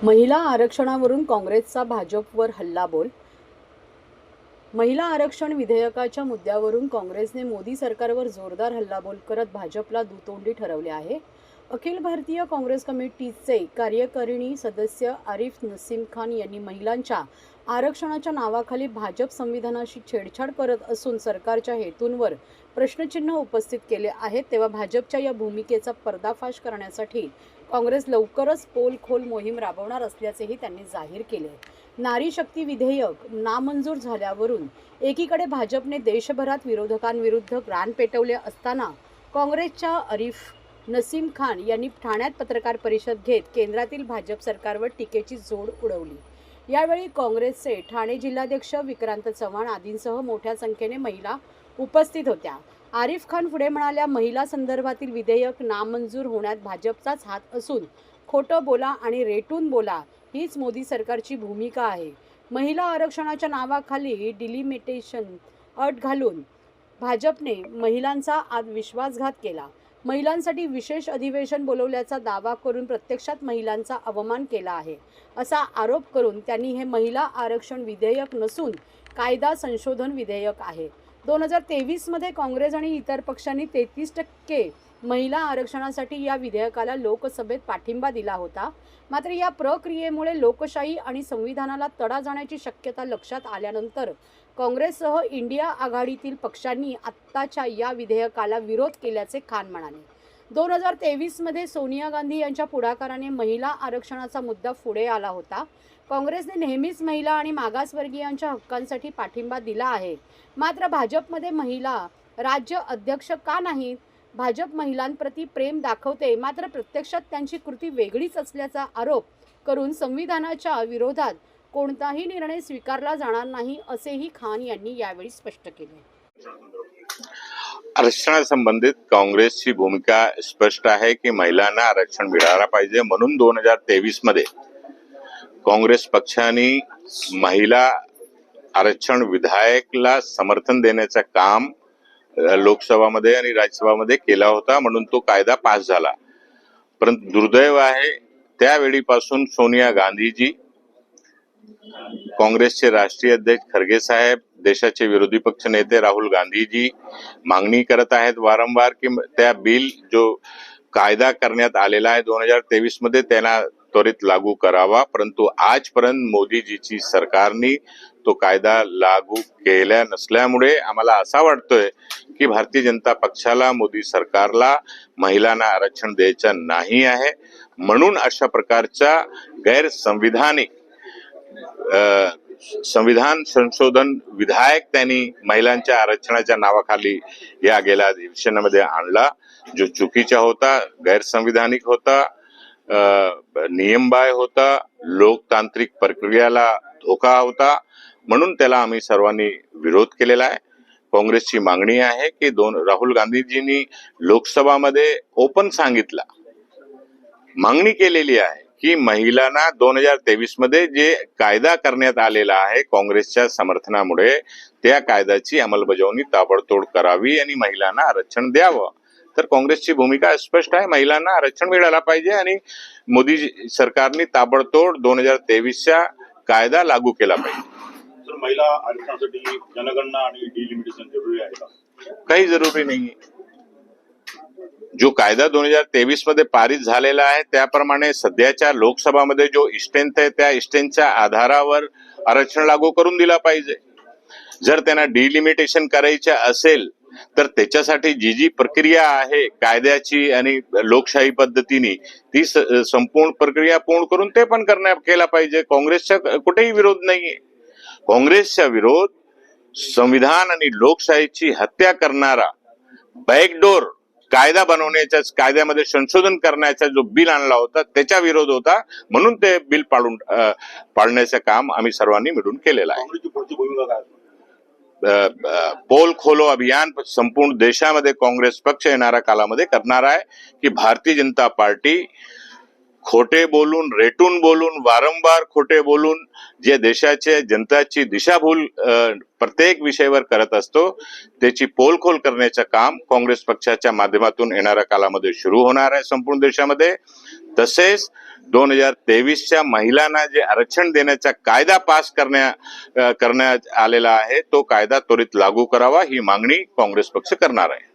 महिला आरक्षणावरून काँग्रेसचा भाजपवर हल्लाबोल. महिला आरक्षण विधेयकाच्या मुद्द्यावरून काँग्रेसने मोदी सरकारवर जोरदार हल्लाबोल करत भाजपला दुतोंडी ठरवले आहे. अखिल भारतीय काँग्रेस कमिटीचे कार्यकारिणी सदस्य आरिफ नसीम खान यांनी महिलांच्या आरक्षणाच्या नावाखाली भाजप संविधानाशी छेडछाड करत असून सरकारच्या हेतूंवर प्रश्नचिन्ह उपस्थित केले आहेत. तेव्हा भाजपच्या या भूमिकेचा पर्दाफाश करण्यासाठी काँग्रेस लवकरच पोलखोल मोहीम राबवणार असल्याचेही त्यांनी जाहीर केले. नारी शक्ती विधेयक नामंजूर झाल्यावरून एकीकडे भाजपने देशभरात विरोधकांविरुद्ध रान पेटवले असताना काँग्रेसच्या आरिफ नसीम खान यांनी ठाण्यात पत्रकार परिषद घेत केंद्रातील भाजप सरकारवर टीकेची झोड उडवली. यावेळी काँग्रेसचे ठाणे जिल्हाध्यक्ष विक्रांत चव्हाण आदींसह मोठ्या संख्येने महिला उपस्थित होत्या. आरिफ खान पुढे म्हणाल्या, महिला संदर्भातील विधेयक नामंजूर होण्यात भाजपचाच हात असून खोटं बोला आणि रेटून बोला हीच मोदी सरकारची भूमिका आहे. महिला आरक्षणाच्या नावाखाली डिलिमिटेशन अट घालून भाजपने महिलांचा आज विश्वासघात केला. महिलांसाठी विशेष अधिवेशन बोलवल्याचा दावा करून प्रत्यक्षात महिलांचा अवमान केला आहे असा आरोप करून त्यांनी हे महिला आरक्षण विधेयक नसून कायदा संशोधन विधेयक आहे. 2023 मध्ये काँग्रेस आणि इतर पक्षांनी 33% महिला आरक्षणासाठी या विधेयकाला लोकसभेत पाठिंबा दिला होता. मात्र या प्रक्रियेमुळे लोकशाही आणि संविधानाला तडा जाण्याची शक्यता लक्षात आल्यानंतर काँग्रेससह इंडिया आघाडीतील पक्षांनी आत्ताच्या या विधेयकाला विरोध केल्याचे खान म्हणाले. 2023 मध्ये सोनिया गांधी यांच्या पुढाकाराने महिला आरक्षणाचा मुद्दा पुढे आला होता. काँग्रेसने नेहमीच महिला आणि मागासवर्गीयांच्या हक्कांसाठी पाठिंबा दिला आहे. मात्र भाजपमध्ये महिला राज्य अध्यक्ष का नाहीत? भाजप महिलांप्रती प्रेम दाखवते, मात्र प्रत्यक्षात त्यांची कृती वेगळीच असल्याचा आरोप करून संविधानाच्या विरोधात कोणताही निर्णय स्वीकारला जाणार नाही असेही खान यांनी यावेळी स्पष्ट केले. आरक्षणासंबंधित काँग्रेसची भूमिका स्पष्ट आहे की महिलांना आरक्षण मिळायला पाहिजे. म्हणून 2023 मध्ये काँग्रेस पक्षाने महिला आरक्षण विधेयकाला समर्थन देण्याचं काम लोकसभामध्ये आणि राज्यसभामध्ये केला होता. म्हणून तो कायदा पास झाला. परंतु दुर्दैव आहे त्यावेळीपासून सोनिया गांधीजी, काँग्रेसचे राष्ट्रीय अध्यक्ष खरगे साहेब, देशाचे विरोधी पक्ष नेते राहुल गांधीजी मागणी करत आहेत वारंवार की त्या बिल जो कायदा करण्यात आलेला आहे 2023 मध्ये त्यांना त्वरित लागू करावा. परंतु आजपर्यंत मोदीजीची सरकारने तो कायदा लागू केला नसल्यामुळे आम्हाला असा वाटतोय की भारतीय जनता पक्षाला, मोदी सरकारला महिलांना आरक्षण द्यायचं नाही आहे. म्हणून अशा प्रकारच्या गैरसंविधानिक संविधान संशोधन विधेयक त्यांनी महिलांच्या आरक्षणाच्या नावाखाली या गेल्या अधिवेशनामध्ये आणला, जो चुकीचा होता, गैरसंविधानिक होता, नियमबाह्य होता, लोकतांत्रिक प्रक्रियेला धोका होता. म्हणून त्याला आम्ही सर्वांनी विरोध केलेला आहे. काँग्रेसची मागणी आहे की राहुल गांधीजींनी लोकसभामध्ये ओपन सांगितलं, मागणी केलेली आहे की महिलांना 2023 मध्ये जे कायदा करण्यात आलेला आहे काँग्रेसच्या समर्थनामुळे, त्या कायद्याची अंमलबजावणी ताबडतोब करावी आणि महिलांना आरक्षण द्यावं. तर काँग्रेसची भूमिका स्पष्ट आहे, महिलांना आरक्षण मिळायला पाहिजे आणि मोदी सरकारने ताबडतोब 2023चा कायदा लागू केला पाहिजे. महिला आरक्षणासाठी जनगणना आणि डिलिमिटेशन जरुरी आहे का? काही जरुरी नाही. जो कायदा 2023 मध्ये पारित झालेला आहे त्याप्रमाणे सध्याच्या लोकसभामध्ये जो स्ट्रेंथ आहे त्या स्ट्रेंथच्या आधारावर आरक्षण लागू करून दिला पाहिजे. जर त्यांना डिलिमिटेशन करायचे असेल तर त्याच्यासाठी जी प्रक्रिया आहे कायद्याची आणि लोकशाही पद्धतीने ती संपूर्ण प्रक्रिया पूर्ण करून ते पण केला पाहिजे. काँग्रेसचा कुठेही विरोध नाहीये. काँग्रेसचा विरोध संविधान आणि लोकशाहीची हत्या करणारा बॅकडोर कायदा बनवण्याच्या, कायद्यामध्ये संशोधन करण्याचा जो बिल आणला होता त्याचा विरोध होता. म्हणून ते बिल पाडण्याचं काम आम्ही सर्वांनी मिळून केलेलं आहे. पोल खोलो अभियान संपूर्ण देशामध्ये काँग्रेस पक्ष येणाऱ्या काळामध्ये करणार आहे की भारतीय जनता पार्टी खोटे बोलून, रेटून बोलून, वारंवार खोटे बोलून जे देशाच्या जनताची दिशाभूल प्रत्येक विषयावर करत असतो त्याची पोलखोल करण्याचं काम काँग्रेस पक्षाच्या माध्यमातून येणाऱ्या काळामध्ये सुरू होणार आहे संपूर्ण देशामध्ये. तसेच 2023च्या महिलांना जे आरक्षण देण्याचा कायदा पास करण्यात आलेला आहे तो कायदा त्वरित लागू करावा ही मागणी काँग्रेस पक्ष करणार आहे.